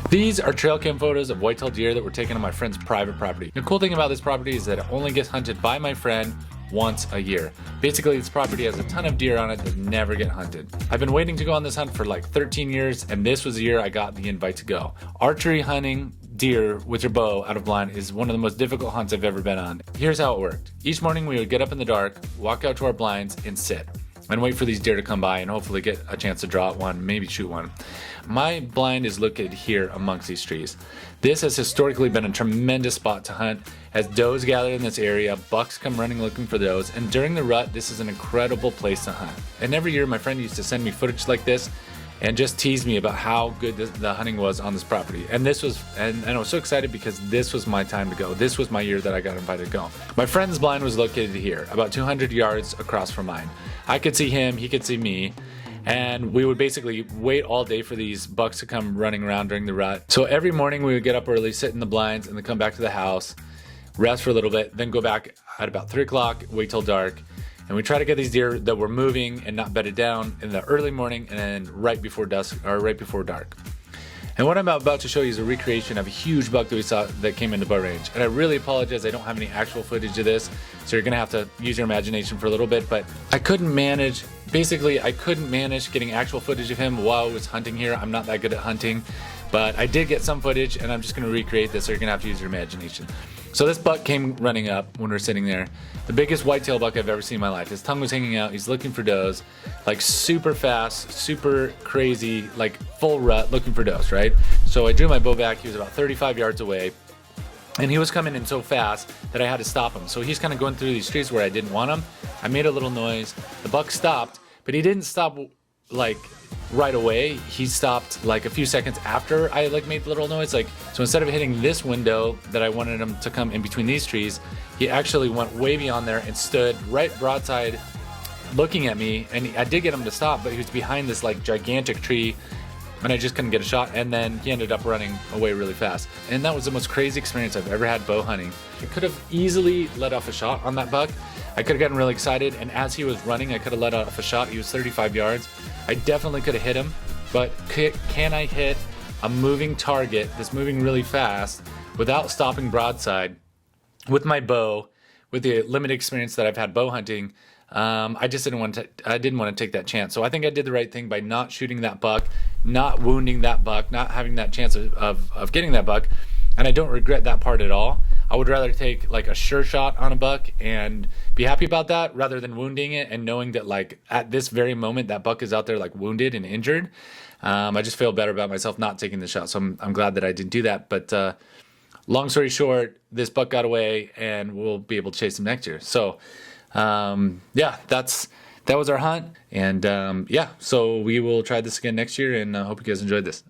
These are trail cam photos of whitetail deer that were taken on my friend's private property. The cool thing about this property is that it only gets hunted by my friend once a year. Basically, this property has a ton of deer on it that never get hunted. I've been waiting to go on this hunt for like 13 years, and this was the year I got the invite to go. Archery hunting deer with your bow out of blind is one of the most difficult hunts I've ever been on. Here's how it worked. Each morning we would get up in the dark, walk out to our blinds, and sit and wait for these deer to come by and hopefully get a chance to draw one, maybe shoot one. My blind is located here amongst these trees. This has historically been a tremendous spot to hunt as does gather in this area, bucks come running looking for does, and during the rut, this is an incredible place to hunt. And every year my friend used to send me footage like this and just tease me about how good the hunting was on this property. And I was so excited because this was my time to go. This was my year that I got invited to go. My friend's blind was located here, about 200 yards across from mine. I could see him, he could see me, and we would basically wait all day for these bucks to come running around during the rut. So every morning we would get up early, sit in the blinds, and then come back to the house, rest for a little bit, then go back at about 3 o'clock, wait till dark, and we try to get these deer that were moving and not bedded down in the early morning and then right before dusk or right before dark. And what I'm about to show you is a recreation of a huge buck that we saw that came into bow range. And I really apologize, I don't have any actual footage of this, so you're gonna have to use your imagination for a little bit, but I couldn't manage getting actual footage of him while I was hunting here. I'm not that good at hunting, but I did get some footage and I'm just gonna recreate this, so you're gonna have to use your imagination. So this buck came running up when we were sitting there. The biggest whitetail buck I've ever seen in my life. His tongue was hanging out. He's looking for does, like super fast, super crazy, like full rut looking for does, right? So I drew my bow back. He was about 35 yards away, and he was coming in so fast that I had to stop him. So he's kind of going through these trees where I didn't want him. I made a little noise. The buck stopped, but he didn't stop like right away. He stopped like a few seconds after I made the little noise. So instead of hitting this window that I wanted him to come in between these trees, he actually went way beyond there and stood right broadside looking at me. And I did get him to stop, but he was behind this like gigantic tree and I just couldn't get a shot, and then he ended up running away really fast. And that was the most crazy experience I've ever had bow hunting. I could have easily let off a shot on that buck. I could have gotten really excited, and as he was running, I could have let off a shot. He was 35 yards. I definitely could have hit him, but can I hit a moving target that's moving really fast without stopping broadside with my bow, with the limited experience that I've had bow hunting? I didn't want to take that chance. So I think I did the right thing by not shooting that buck, not wounding that buck, not having that chance of getting that buck. And I don't regret that part at all. I would rather take like a sure shot on a buck and be happy about that rather than wounding it and knowing that like at this very moment that buck is out there like wounded and injured. I just feel better about myself not taking the shot. So I'm glad that I didn't do that. But long story short, this buck got away and we'll be able to chase him next year. So yeah, that was our hunt. And yeah, so we will try this again next year, and I hope you guys enjoyed this.